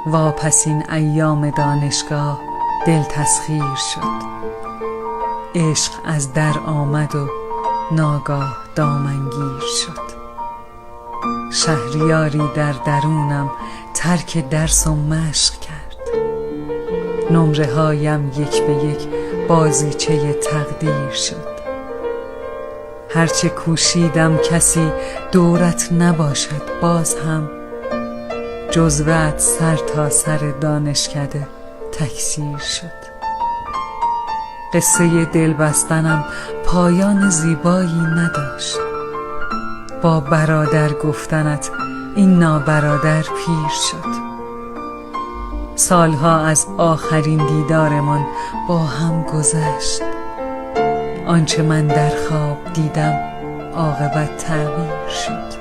واپس این ایام دانشگاه دل تسخیر شد. عشق از در آمد و ناگاه دامنگیر شد. شهریاری در درونم ترک درس و مشق کرد. نمره هایم یک به یک بازیچه تقدیر شد. هرچه کوشیدم کسی دورت نباشد، باز هم جزوه‌ات سر تا سر دانشکده تکثیر شد. قصه دل بستنم پایان زیبایی نداشت. با برادر گفتنت این نابرادر پیر شد. سالها از آخرین دیدارمان با هم گذشت. آنچه من در خواب دیدم عاقبت تعبیر شد.